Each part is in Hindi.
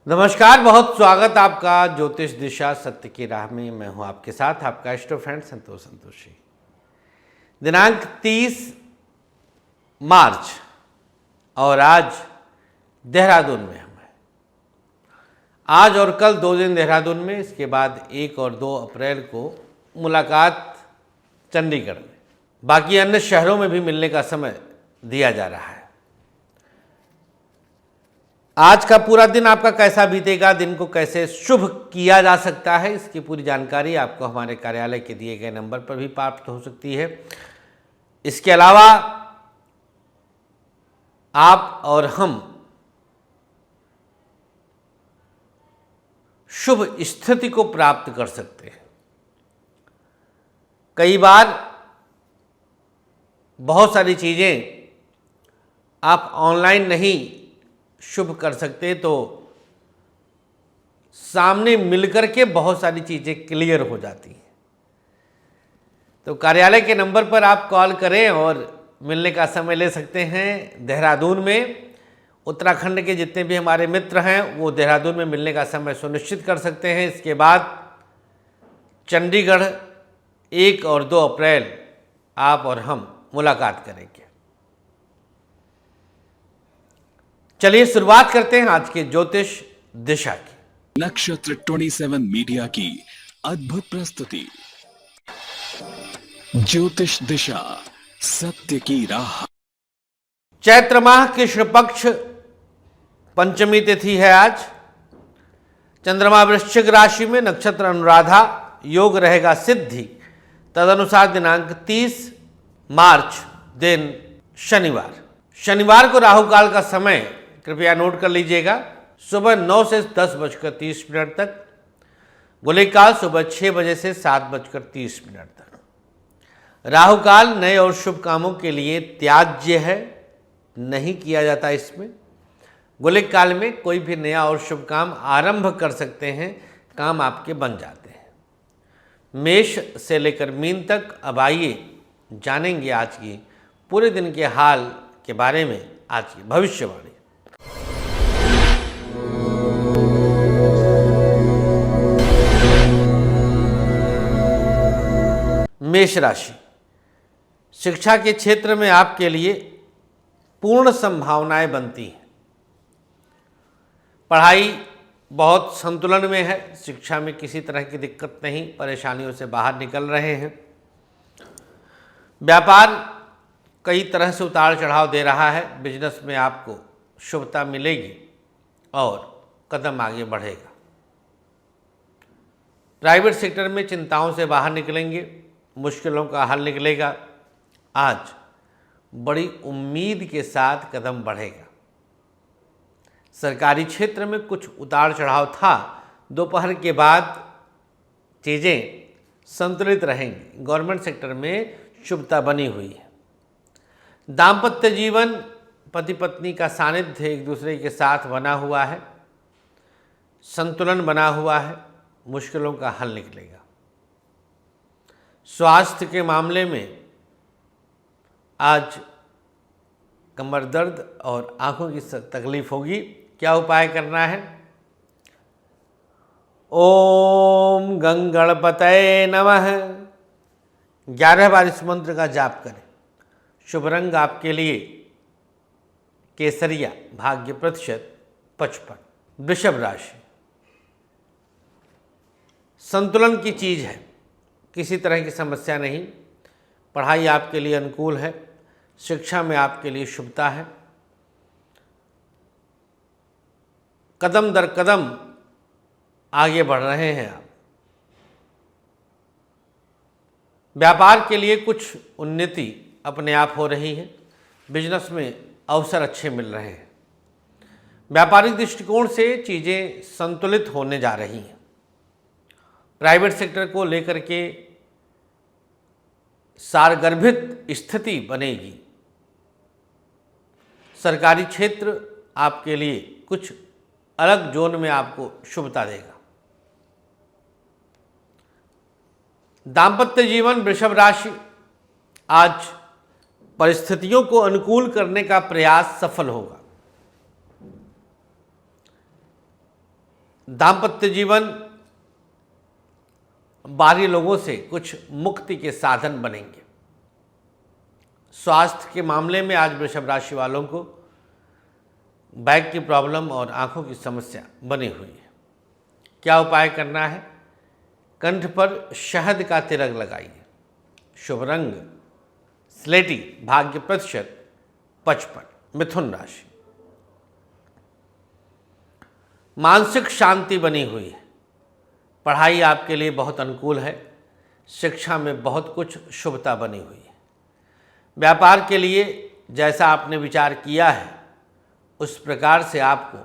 नमस्कार, बहुत स्वागत आपका ज्योतिष दिशा सत्य की राह में। मैं हूं आपके साथ आपका एस्ट्रो फ्रेंड संतोष संतोषी। दिनांक 30 मार्च और आज देहरादून में हम हैं। आज और कल 2 दिन देहरादून में, इसके बाद 1 और 2 अप्रैल को मुलाकात चंडीगढ़ में। बाकी अन्य शहरों में भी मिलने का समय दिया जा रहा है। आज का पूरा दिन आपका कैसा बीतेगा, दिन को कैसे शुभ किया जा सकता है, इसकी पूरी जानकारी आपको हमारे कार्यालय के दिए गए नंबर पर भी प्राप्त हो सकती है। इसके अलावा आप और हम शुभ स्थिति को प्राप्त कर सकते हैं। कई बार बहुत सारी चीज़ें आप ऑनलाइन नहीं शुभ कर सकते, तो सामने मिलकर के बहुत सारी चीज़ें क्लियर हो जाती हैं। तो कार्यालय के नंबर पर आप कॉल करें और मिलने का समय ले सकते हैं। देहरादून में उत्तराखंड के जितने भी हमारे मित्र हैं वो देहरादून में मिलने का समय सुनिश्चित कर सकते हैं। इसके बाद चंडीगढ़ 1 और 2 अप्रैल आप और हम मुलाकात करेंगे। चलिए शुरुआत करते हैं आज के ज्योतिष दिशा की। नक्षत्र 27 मीडिया की अद्भुत प्रस्तुति ज्योतिष दिशा सत्य की राह। चैत्र माह कृष्ण पक्ष पंचमी तिथि है आज। चंद्रमा वृश्चिक राशि में, नक्षत्र अनुराधा, योग रहेगा सिद्धि। तदनुसार दिनांक 30 मार्च दिन शनिवार को राहु काल का समय कृपया नोट कर लीजिएगा। सुबह 9 से 10:30 तक। गुलिक काल सुबह 6 बजे से 7:30 तक। राहु काल नए और शुभ कामों के लिए त्याज्य है, नहीं किया जाता इसमें। गुलिक काल में कोई भी नया और शुभ काम आरंभ कर सकते हैं, काम आपके बन जाते हैं। मेष से लेकर मीन तक। अब आइए जानेंगे आज की पूरे दिन के हाल के बारे में, आज की भविष्यवाणी। मेष राशि, शिक्षा के क्षेत्र में आपके लिए पूर्ण संभावनाएं बनती हैं। पढ़ाई बहुत संतुलन में है, शिक्षा में किसी तरह की दिक्कत नहीं, परेशानियों से बाहर निकल रहे हैं। व्यापार कई तरह से उतार चढ़ाव दे रहा है, बिजनेस में आपको शुभता मिलेगी और कदम आगे बढ़ेगा। प्राइवेट सेक्टर में चिंताओं से बाहर निकलेंगे, मुश्किलों का हल निकलेगा। आज बड़ी उम्मीद के साथ कदम बढ़ेगा। सरकारी क्षेत्र में कुछ उतार चढ़ाव था, दोपहर के बाद चीज़ें संतुलित रहेंगी। गवर्नमेंट सेक्टर में शुभता बनी हुई है। दाम्पत्य जीवन, पति पत्नी का सानिध्य एक दूसरे के साथ बना हुआ है, संतुलन बना हुआ है, मुश्किलों का हल निकलेगा। स्वास्थ्य के मामले में आज कमर दर्द और आंखों की तकलीफ होगी। क्या उपाय करना है? ओम गंगणपतये नमः 11 बार इस मंत्र का जाप करें। शुभ रंग आपके लिए केसरिया, भाग्य प्रतिशत 55। वृषभ राशि, संतुलन की चीज है, किसी तरह की समस्या नहीं। पढ़ाई आपके लिए अनुकूल है, शिक्षा में आपके लिए शुभता है। कदम दर कदम आगे बढ़ रहे हैं आप। व्यापार के लिए कुछ उन्नति अपने आप हो रही है। बिजनेस में अवसर अच्छे मिल रहे हैं। व्यापारिक दृष्टिकोण से चीज़ें संतुलित होने जा रही हैं। प्राइवेट सेक्टर को लेकर के सारगर्भित स्थिति बनेगी। सरकारी क्षेत्र आपके लिए कुछ अलग जोन में आपको शुभता देगा। दाम्पत्य जीवन, वृषभ राशि, आज परिस्थितियों को अनुकूल करने का प्रयास सफल होगा। दाम्पत्य जीवन बाहरी लोगों से कुछ मुक्ति के साधन बनेंगे। स्वास्थ्य के मामले में आज वृषभ राशि वालों को बैक की प्रॉब्लम और आंखों की समस्या बनी हुई है। क्या उपाय करना है? कंठ पर शहद का तिलक लगाइए। शुभ रंग स्लेटी, भाग्य प्रतिशत 55। मिथुन राशि, मानसिक शांति बनी हुई है। पढ़ाई आपके लिए बहुत अनुकूल है। शिक्षा में बहुत कुछ शुभता बनी हुई है। व्यापार के लिए जैसा आपने विचार किया है उस प्रकार से आपको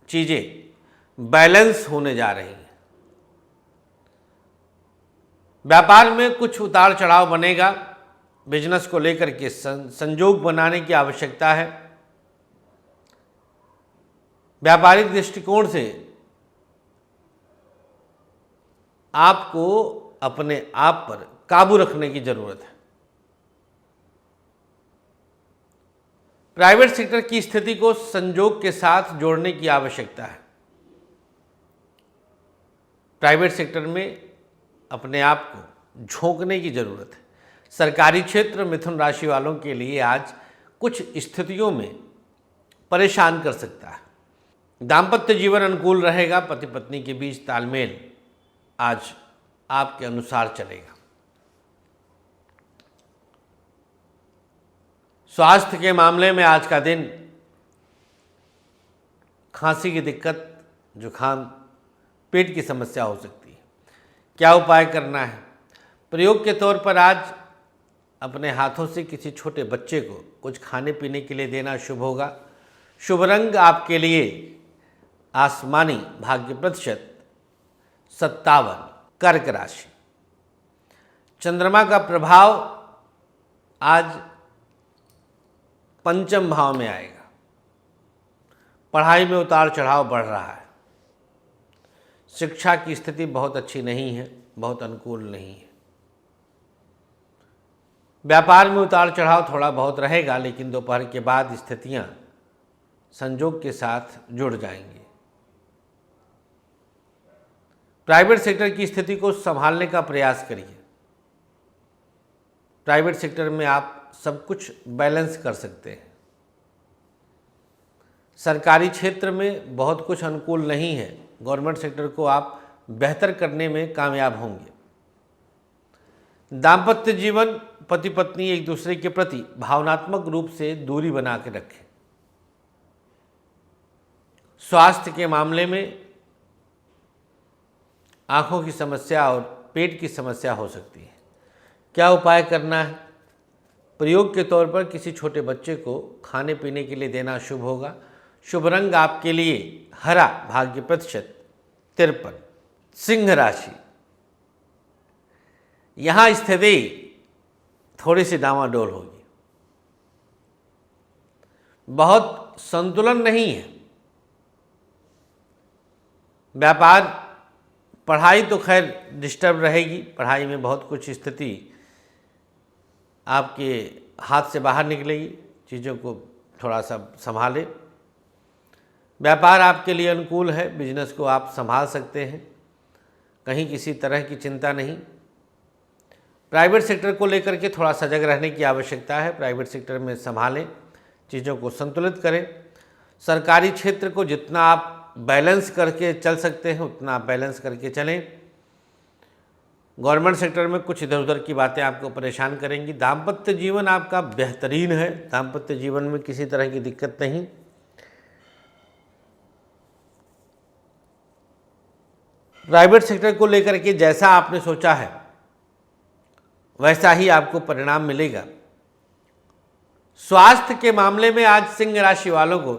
चीज़ें बैलेंस होने जा रही हैं। व्यापार में कुछ उतार चढ़ाव बनेगा। बिजनेस को लेकर के संजोग बनाने की आवश्यकता है। व्यापारिक दृष्टिकोण से आपको अपने आप पर काबू रखने की जरूरत है। प्राइवेट सेक्टर की स्थिति को संजोग के साथ जोड़ने की आवश्यकता है। प्राइवेट सेक्टर में अपने आप को झोंकने की जरूरत है। सरकारी क्षेत्र मिथुन राशि वालों के लिए आज कुछ स्थितियों में परेशान कर सकता है। दाम्पत्य जीवन अनुकूल रहेगा। पति पत्नी के बीच तालमेल आज आपके अनुसार चलेगा। स्वास्थ्य के मामले में आज का दिन खांसी की दिक्कत, जुखाम, पेट की समस्या हो सकती है। क्या उपाय करना है? प्रयोग के तौर पर आज अपने हाथों से किसी छोटे बच्चे को कुछ खाने पीने के लिए देना शुभ होगा। शुभ रंग आपके लिए आसमानी, भाग्य प्रतिशत 57। कर्क राशि, चंद्रमा का प्रभाव आज पंचम भाव में आएगा। पढ़ाई में उतार चढ़ाव बढ़ रहा है। शिक्षा की स्थिति बहुत अच्छी नहीं है, बहुत अनुकूल नहीं है। व्यापार में उतार चढ़ाव थोड़ा बहुत रहेगा, लेकिन दोपहर के बाद स्थितियां संजोग के साथ जुड़ जाएंगी। प्राइवेट सेक्टर की स्थिति को संभालने का प्रयास करिए। प्राइवेट सेक्टर में आप सब कुछ बैलेंस कर सकते हैं। सरकारी क्षेत्र में बहुत कुछ अनुकूल नहीं है। गवर्नमेंट सेक्टर को आप बेहतर करने में कामयाब होंगे। दाम्पत्य जीवन, पति पत्नी एक दूसरे के प्रति भावनात्मक रूप से दूरी बना के रखें। स्वास्थ्य के मामले में आंखों की समस्या और पेट की समस्या हो सकती है। क्या उपाय करना है? प्रयोग के तौर पर किसी छोटे बच्चे को खाने पीने के लिए देना शुभ होगा। शुभ रंग आपके लिए हरा, भाग्य प्रतिशत 53। सिंह राशि, यहां स्थिति थोड़ी सी डामाडोल होगी। बहुत संतुलन नहीं है। व्यापार, पढ़ाई तो खैर डिस्टर्ब रहेगी। पढ़ाई में बहुत कुछ स्थिति आपके हाथ से बाहर निकलेगी। चीज़ों को थोड़ा सा संभालें। व्यापार आपके लिए अनुकूल है। बिजनेस को आप संभाल सकते हैं। कहीं किसी तरह की चिंता नहीं। प्राइवेट सेक्टर को लेकर के थोड़ा सजग रहने की आवश्यकता है। प्राइवेट सेक्टर में संभालें, चीज़ों को संतुलित करें। सरकारी क्षेत्र को जितना आप बैलेंस करके चल सकते हैं उतना आप बैलेंस करके चलें। गवर्नमेंट सेक्टर में कुछ इधर उधर की बातें आपको परेशान करेंगी। दाम्पत्य जीवन आपका बेहतरीन है। दाम्पत्य जीवन में किसी तरह की दिक्कत नहीं। प्राइवेट सेक्टर को लेकर के जैसा आपने सोचा है वैसा ही आपको परिणाम मिलेगा। स्वास्थ्य के मामले में आज सिंह राशि वालों को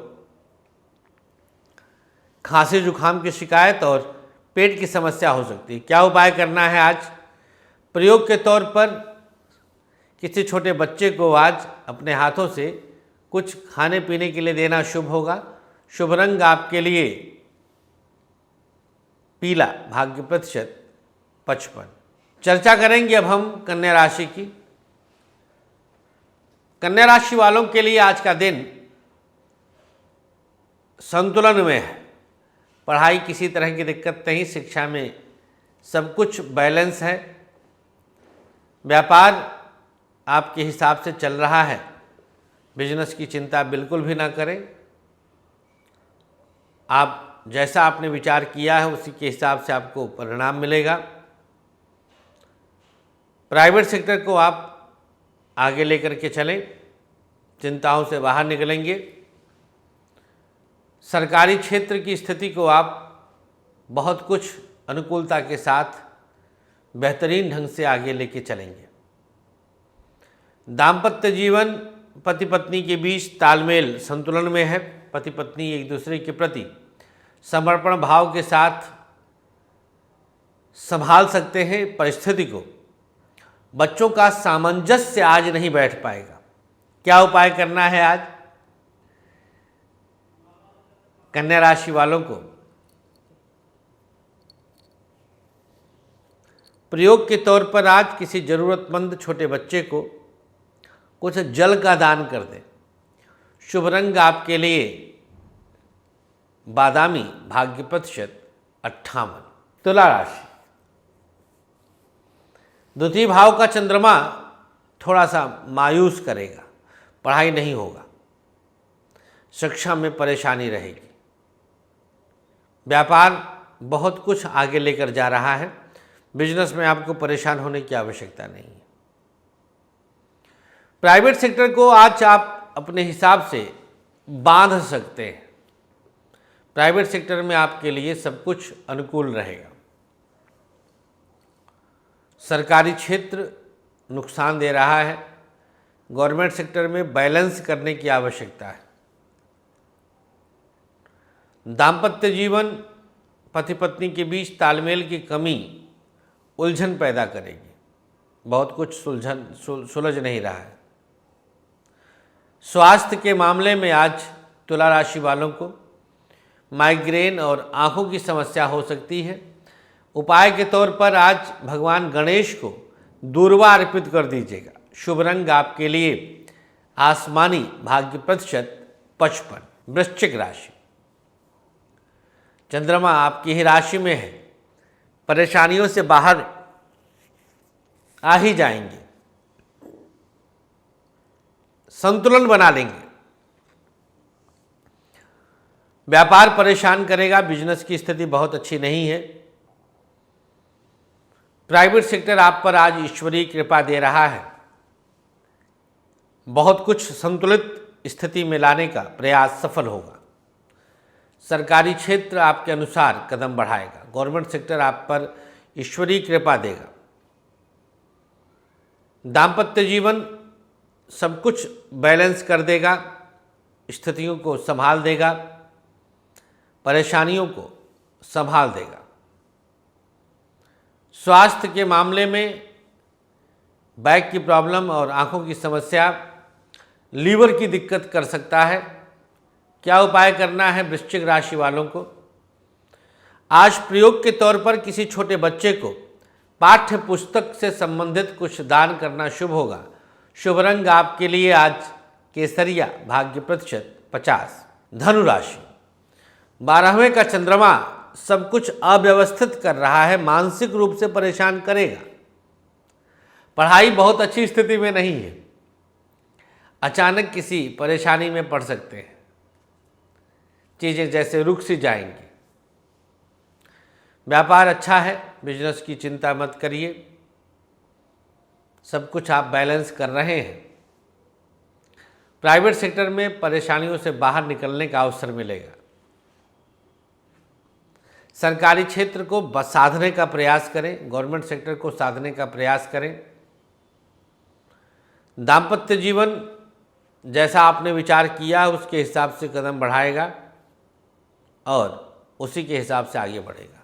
खांसी जुखाम की शिकायत और पेट की समस्या हो सकती है। क्या उपाय करना है आज? प्रयोग के तौर पर किसी छोटे बच्चे को आज अपने हाथों से कुछ खाने पीने के लिए देना शुभ होगा। शुभ रंग आपके लिए पीला, भाग्य प्रतिशत 55। चर्चा करेंगे अब हम कन्या राशि की। कन्या राशि वालों के लिए आज का दिन संतुलन में है। पढ़ाई किसी तरह की दिक्कत नहीं, शिक्षा में सब कुछ बैलेंस है। व्यापार आपके हिसाब से चल रहा है, बिजनेस की चिंता बिल्कुल भी ना करें। आप जैसा आपने विचार किया है उसी के हिसाब से आपको परिणाम मिलेगा। प्राइवेट सेक्टर को आप आगे लेकर के चलें, चिंताओं से बाहर निकलेंगे। सरकारी क्षेत्र की स्थिति को आप बहुत कुछ अनुकूलता के साथ बेहतरीन ढंग से आगे लेके चलेंगे। दाम्पत्य जीवन पति पत्नी के बीच तालमेल संतुलन में है। पति पत्नी एक दूसरे के प्रति समर्पण भाव के साथ संभाल सकते हैं परिस्थिति को। बच्चों का सामंजस्य आज नहीं बैठ पाएगा। क्या उपाय करना है आज कन्या राशि वालों को? प्रयोग के तौर पर आज किसी जरूरतमंद छोटे बच्चे को कुछ जल का दान कर दें। शुभ रंग आपके लिए बादामी, भाग्य प्रतिशत 58। तुला राशि, द्वितीय भाव का चंद्रमा थोड़ा सा मायूस करेगा, पढ़ाई नहीं होगा, शिक्षा में परेशानी रहेगी। व्यापार बहुत कुछ आगे लेकर जा रहा है, बिजनेस में आपको परेशान होने की आवश्यकता नहीं है। प्राइवेट सेक्टर को आज आप अपने हिसाब से बांध सकते हैं। प्राइवेट सेक्टर में आपके लिए सब कुछ अनुकूल रहेगा। सरकारी क्षेत्र नुकसान दे रहा है, गवर्नमेंट सेक्टर में बैलेंस करने की आवश्यकता है। दाम्पत्य जीवन पति पत्नी के बीच तालमेल की कमी उलझन पैदा करेगी, बहुत कुछ सुलझ नहीं रहा है। स्वास्थ्य के मामले में आज तुला राशि वालों को माइग्रेन और आंखों की समस्या हो सकती है। उपाय के तौर पर आज भगवान गणेश को दूर्वा अर्पित कर दीजिएगा। शुभ रंग आपके लिए आसमानी, भाग्य प्रतिशत 55। वृश्चिक राशि, चंद्रमा आपकी ही राशि में है, परेशानियों से बाहर आ ही जाएंगे, संतुलन बना लेंगे। व्यापार परेशान करेगा, बिजनेस की स्थिति बहुत अच्छी नहीं है। प्राइवेट सेक्टर आप पर आज ईश्वरीय कृपा दे रहा है, बहुत कुछ संतुलित स्थिति में लाने का प्रयास सफल होगा। सरकारी क्षेत्र आपके अनुसार कदम बढ़ाएगा, गवर्नमेंट सेक्टर आप पर ईश्वरीय कृपा देगा। दाम्पत्य जीवन सब कुछ बैलेंस कर देगा, स्थितियों को संभाल देगा, परेशानियों को संभाल देगा। स्वास्थ्य के मामले में बैक की प्रॉब्लम और आंखों की समस्या, लीवर की दिक्कत कर सकता है। क्या उपाय करना है वृश्चिक राशि वालों को? आज प्रयोग के तौर पर किसी छोटे बच्चे को पाठ्य पुस्तक से संबंधित कुछ दान करना शुभ होगा। शुभ रंग आपके लिए आज केसरिया, भाग्य प्रतिशत 50। धनु राशि, 12वें का चंद्रमा सब कुछ अव्यवस्थित कर रहा है, मानसिक रूप से परेशान करेगा। पढ़ाई बहुत अच्छी स्थिति में नहीं है, अचानक किसी परेशानी में पड़ सकते हैं, चीज़ें जैसे रुक सी जाएंगी। व्यापार अच्छा है, बिजनेस की चिंता मत करिए, सब कुछ आप बैलेंस कर रहे हैं। प्राइवेट सेक्टर में परेशानियों से बाहर निकलने का अवसर मिलेगा। सरकारी क्षेत्र को साधने का प्रयास करें, गवर्नमेंट सेक्टर को साधने का प्रयास करें। दाम्पत्य जीवन जैसा आपने विचार किया उसके हिसाब से कदम बढ़ाएगा और उसी के हिसाब से आगे बढ़ेगा।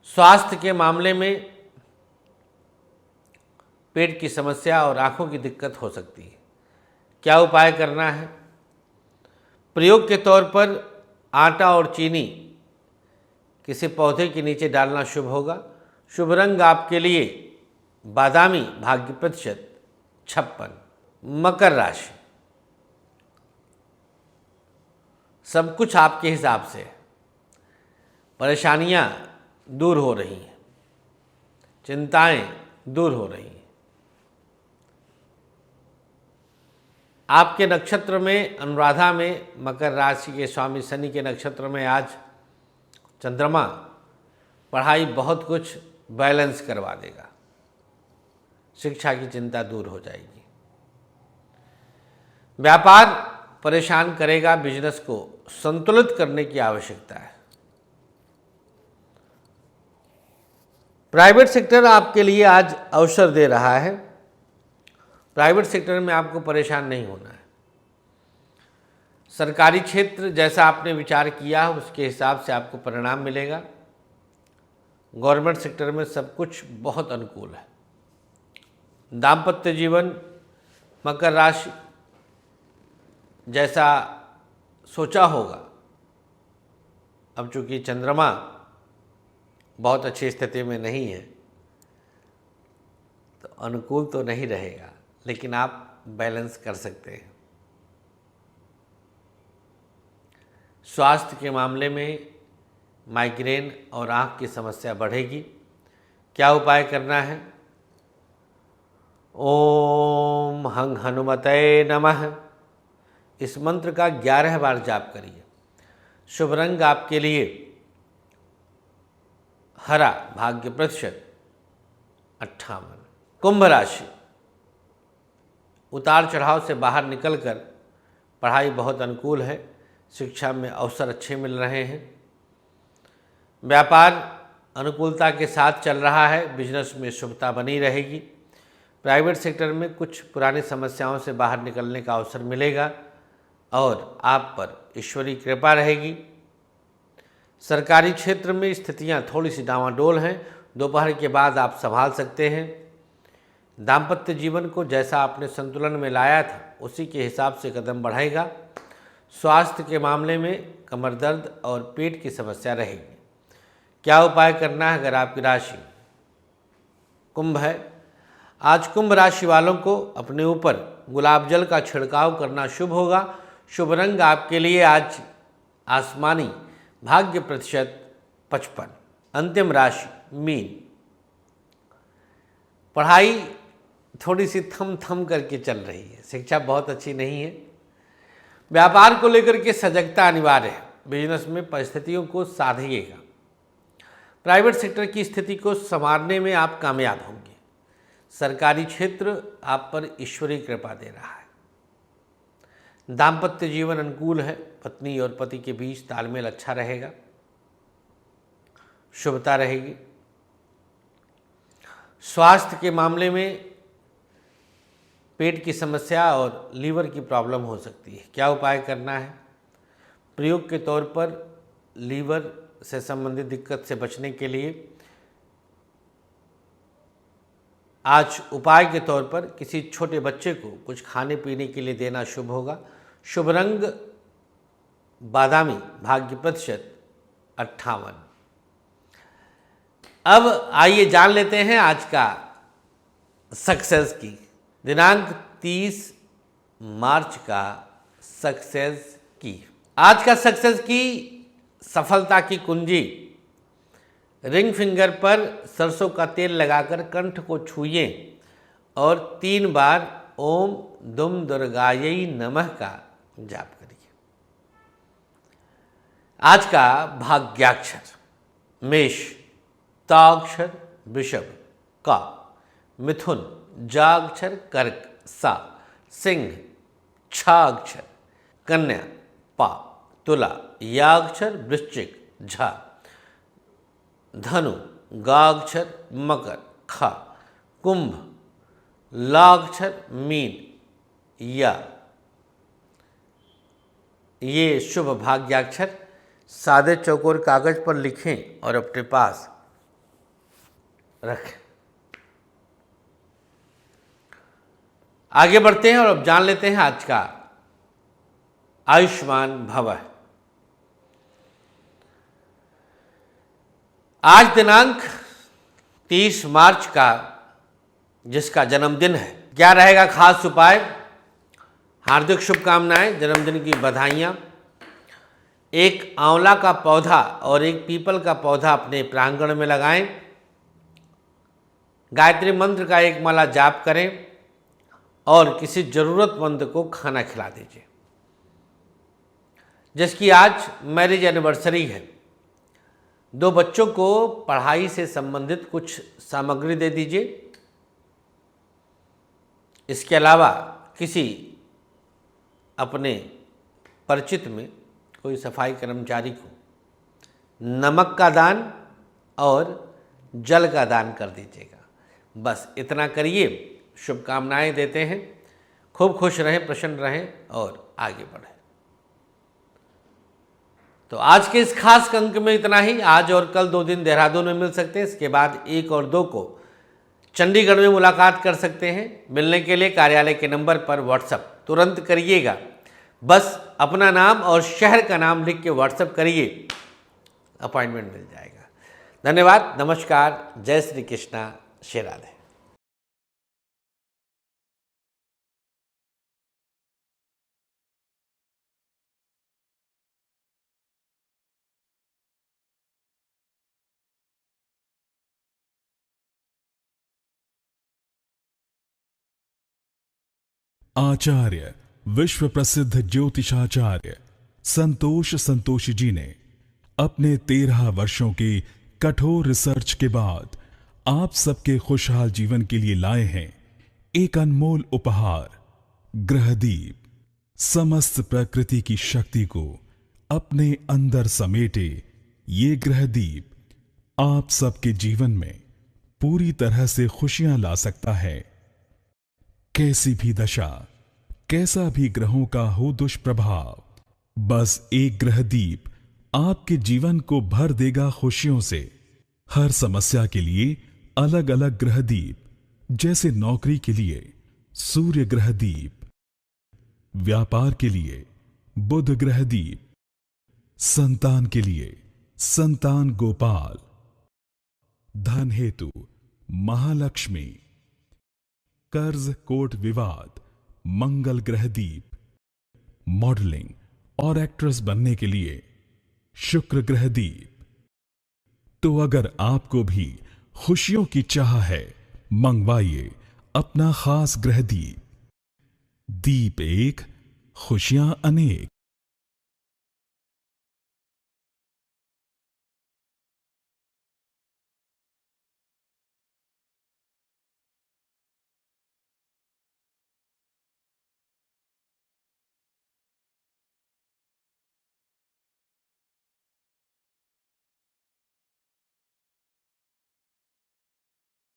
स्वास्थ्य के मामले में पेट की समस्या और आंखों की दिक्कत हो सकती है। क्या उपाय करना है? प्रयोग के तौर पर आटा और चीनी किसी पौधे के नीचे डालना शुभ होगा। शुभ रंग आपके लिए बादामी, भाग्य प्रतिशत 56। मकर राशि, सब कुछ आपके हिसाब से है। परेशानियां दूर हो रही हैं, चिंताएं दूर हो रही हैं। आपके नक्षत्र में अनुराधा में मकर राशि के स्वामी शनि के नक्षत्र में आज चंद्रमा पढ़ाई बहुत कुछ बैलेंस करवा देगा। शिक्षा की चिंता दूर हो जाएगी। व्यापार परेशान करेगा, बिजनेस को संतुलित करने की आवश्यकता है। प्राइवेट सेक्टर आपके लिए आज अवसर दे रहा है। प्राइवेट सेक्टर में आपको परेशान नहीं होना है। सरकारी क्षेत्र जैसा आपने विचार किया है उसके हिसाब से आपको परिणाम मिलेगा। गवर्नमेंट सेक्टर में सब कुछ बहुत अनुकूल है। दाम्पत्य जीवन मकर राशि जैसा सोचा होगा, अब चूंकि चंद्रमा बहुत अच्छी स्थिति में नहीं है तो अनुकूल तो नहीं रहेगा, लेकिन आप बैलेंस कर सकते हैं। स्वास्थ्य के मामले में माइग्रेन और आँख की समस्या बढ़ेगी। क्या उपाय करना है? ओम हं हनुमते नमः इस मंत्र का 11 बार जाप करिए। शुभ रंग आपके लिए हरा, भाग्य प्रतिशत 58। कुंभ राशि, उतार चढ़ाव से बाहर निकलकर पढ़ाई बहुत अनुकूल है। शिक्षा में अवसर अच्छे मिल रहे हैं। व्यापार अनुकूलता के साथ चल रहा है। बिजनेस में शुभता बनी रहेगी। प्राइवेट सेक्टर में कुछ पुरानी समस्याओं से बाहर निकलने का अवसर मिलेगा और आप पर ईश्वरीय कृपा रहेगी। सरकारी क्षेत्र में स्थितियां थोड़ी सी डावाडोल हैं। दोपहर के बाद आप संभाल सकते हैं। दाम्पत्य जीवन को जैसा आपने संतुलन में लाया था उसी के हिसाब से कदम बढ़ाएगा। स्वास्थ्य के मामले में कमर दर्द और पेट की समस्या रहेगी। क्या उपाय करना है? अगर आपकी राशि कुंभ है, आज कुंभ राशि वालों को अपने ऊपर गुलाब जल का छिड़काव करना शुभ होगा। शुभ रंग आपके लिए आज आसमानी, भाग्य प्रतिशत 55। अंतिम राशि मीन, पढ़ाई थोड़ी सी थम थम करके चल रही है। शिक्षा बहुत अच्छी नहीं है। व्यापार को लेकर के सजगता अनिवार्य है। बिजनेस में परिस्थितियों को साधिएगा। प्राइवेट सेक्टर की स्थिति को संवारने में आप कामयाब होंगे। सरकारी क्षेत्र आप पर ईश्वरीय कृपा दे रहा है। दाम्पत्य जीवन अनुकूल है। पत्नी और पति के बीच तालमेल अच्छा रहेगा। शुभता रहेगी। स्वास्थ्य के मामले में पेट की समस्या और लीवर की प्रॉब्लम हो सकती है। क्या उपाय करना है? प्रयोग के तौर पर लीवर से संबंधित दिक्कत से बचने के लिए आज उपाय के तौर पर किसी छोटे बच्चे को कुछ खाने पीने के लिए देना शुभ होगा। शुभ रंग बादामी, भाग्य प्रतिशत 58। अब आइए जान लेते हैं आज का सक्सेस की। दिनांक 30 मार्च का सक्सेस की। आज का सक्सेस की सफलता की कुंजी, रिंग फिंगर पर सरसों का तेल लगाकर कंठ को छूइए और 3 बार ओम दुम दुर्गायै नमः का जाप करिए। आज का भाग्याक्षर मेष, ताक्षर वृषभ, का, मिथुन, जाक्षर कर्क, सा, सिंह, छाक्षर कन्या, पा, तुला, याक्षर वृश्चिक, झा, धनु, गाक्षर मकर, खा, कुंभ, लाक्षर मीन, या। ये शुभ भाग्याक्षर सादे चौकोर कागज पर लिखें और अपने पास रखें। आगे बढ़ते हैं और अब जान लेते हैं आज का आयुष्मान भव। आज दिनांक 30 मार्च का जिसका जन्मदिन है, क्या रहेगा खास उपाय? हार्दिक शुभकामनाएं, जन्मदिन की बधाइयाँ। एक आंवला का पौधा और एक पीपल का पौधा अपने प्रांगण में लगाएं। गायत्री मंत्र का एक माला जाप करें और किसी जरूरतमंद को खाना खिला दीजिए। जिसकी आज मैरिज एनिवर्सरी है, 2 बच्चों को पढ़ाई से संबंधित कुछ सामग्री दे दीजिए। इसके अलावा किसी अपने परिचित में कोई सफाई कर्मचारी को नमक का दान और जल का दान कर दीजिएगा। बस इतना करिए। शुभकामनाएं देते हैं। खूब खुश रहें, प्रसन्न रहें और आगे बढ़ें। तो आज के इस खास अंक में इतना ही। आज और कल 2 दिन देहरादून में मिल सकते हैं। इसके बाद 1 और 2 को चंडीगढ़ में मुलाकात कर सकते हैं। मिलने के लिए कार्यालय के नंबर पर व्हाट्सएप तुरंत करिएगा। बस अपना नाम और शहर का नाम लिख के व्हाट्सएप करिए, अपॉइंटमेंट मिल जाएगा। धन्यवाद, नमस्कार, जय श्री कृष्णा, श्री राधे। आचार्य विश्व प्रसिद्ध ज्योतिषाचार्य संतोष संतोषी जी ने अपने 13 वर्षों के कठोर रिसर्च के बाद आप सबके खुशहाल जीवन के लिए लाए हैं एक अनमोल उपहार, ग्रहदीप। समस्त प्रकृति की शक्ति को अपने अंदर समेटे ये ग्रहदीप आप सबके जीवन में पूरी तरह से खुशियां ला सकता है। कैसी भी दशा, कैसा भी ग्रहों का हो दुष्प्रभाव, बस एक ग्रहदीप आपके जीवन को भर देगा खुशियों से। हर समस्या के लिए अलग अलग ग्रहदीप, जैसे नौकरी के लिए सूर्य ग्रहदीप, व्यापार के लिए बुध ग्रहदीप, संतान के लिए संतान गोपाल, धन हेतु महालक्ष्मी, कर्ज कोर्ट विवाद मंगल ग्रहदीप, मॉडलिंग और एक्ट्रेस बनने के लिए शुक्र ग्रहदीप। तो अगर आपको भी खुशियों की चाह है, मंगवाइए अपना खास ग्रहदीप। दीप एक, खुशियां अनेक।